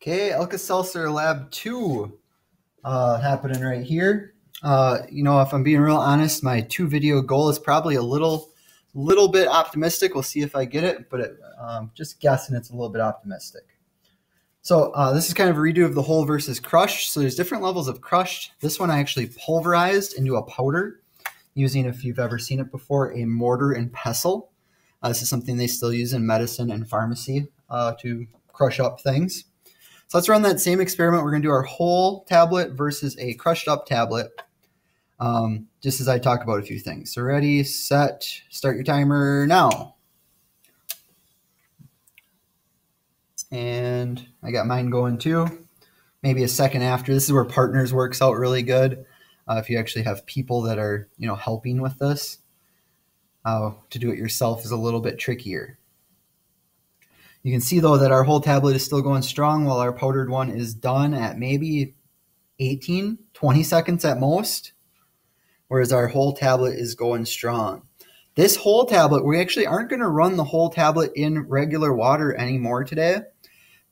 Okay, alkaseltzer lab 2 happening right here. If I'm being real honest, my 2 video goal is probably a little bit optimistic. We'll see if I get it, but just guessing it's a little bit optimistic. So this is kind of a redo of the whole versus crushed. So there's different levels of crushed. This one I actually pulverized into a powder using, if you've ever seen it before, a mortar and pestle. This is something they still use in medicine and pharmacy to crush up things. So let's run that same experiment. We're going to do our whole tablet versus a crushed up tablet, just as I talk about a few things. So ready, set, start your timer now. And I got mine going too. Maybe a second after. This is where partners works out really good. If you actually have people that are, helping with this. To do it yourself is a little bit trickier. You can see though that our whole tablet is still going strong while our powdered one is done at maybe 18, 20 seconds at most, whereas our whole tablet is going strong. This whole tablet, we actually aren't going to run the whole tablet in regular water anymore today,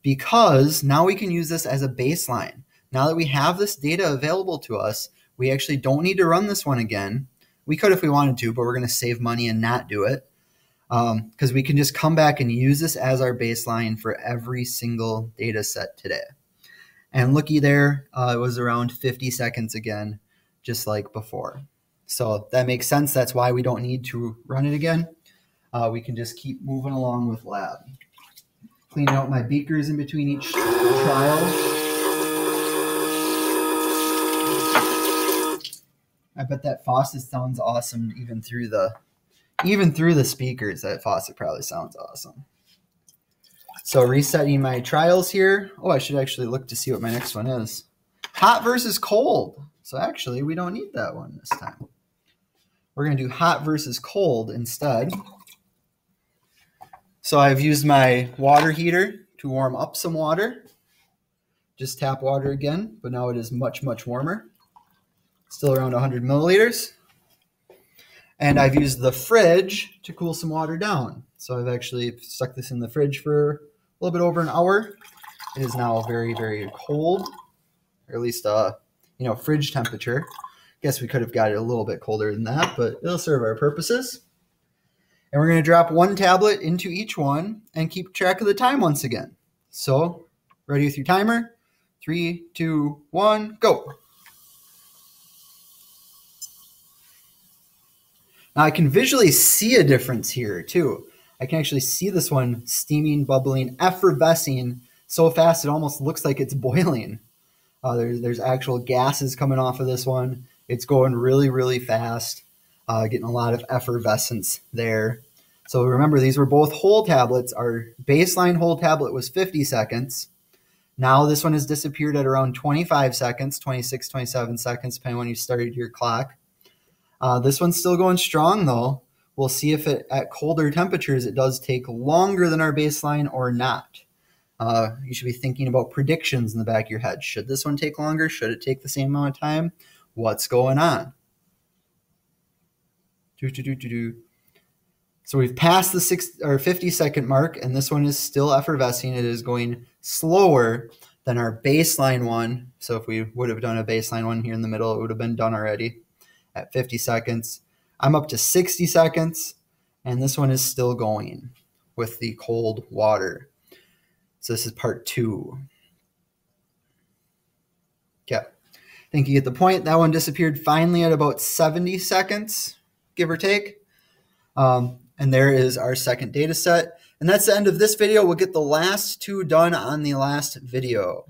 because now we can use this as a baseline. Now that we have this data available to us, we actually don't need to run this one again. We could if we wanted to, but we're going to save money and not do it. Because we can just come back and use this as our baseline for every single data set today. And looky there, it was around 50 seconds again, just like before. So that makes sense. That's why we don't need to run it again. We can just keep moving along with lab. Cleaning out my beakers in between each trial. I bet that faucet sounds awesome even through the speakers. That faucet probably sounds awesome. So resetting my trials here. Oh, I should actually look to see what my next one is. Hot versus cold. So actually, we don't need that one this time. We're going to do hot versus cold instead. So I've used my water heater to warm up some water. Just tap water again, but now it is much, much warmer. Still around 100 milliliters. And I've used the fridge to cool some water down. So I've actually stuck this in the fridge for a little bit over an hour. It is now very, very cold, or at least, fridge temperature. Guess we could have got it a little bit colder than that, but it'll serve our purposes. And we're going to drop one tablet into each one and keep track of the time once again. So, ready with your timer? 3, 2, 1, go. Now I can visually see a difference here too. I can actually see this one steaming, bubbling, effervescing so fast it almost looks like it's boiling. There's actual gases coming off of this one. It's going really, really fast, getting a lot of effervescence there. So remember, these were both whole tablets. Our baseline whole tablet was 50 seconds. Now this one has disappeared at around 25 seconds, 26, 27 seconds, depending on when you started your clock. This one's still going strong though. We'll see if at colder temperatures it does take longer than our baseline or not. You should be thinking about predictions in the back of your head. Should this one take longer? Should it take the same amount of time? What's going on? So we've passed the 50-second mark, and this one is still effervescing. It is going slower than our baseline one. So if we would have done a baseline one here in the middle, it would have been done already at 50 seconds. I'm up to 60 seconds, and this one is still going with the cold water. So this is part 2. Okay. I think you get the point. That one disappeared finally at about 70 seconds, give or take. And there is our second data set. And that's the end of this video. We'll get the last 2 done on the last video.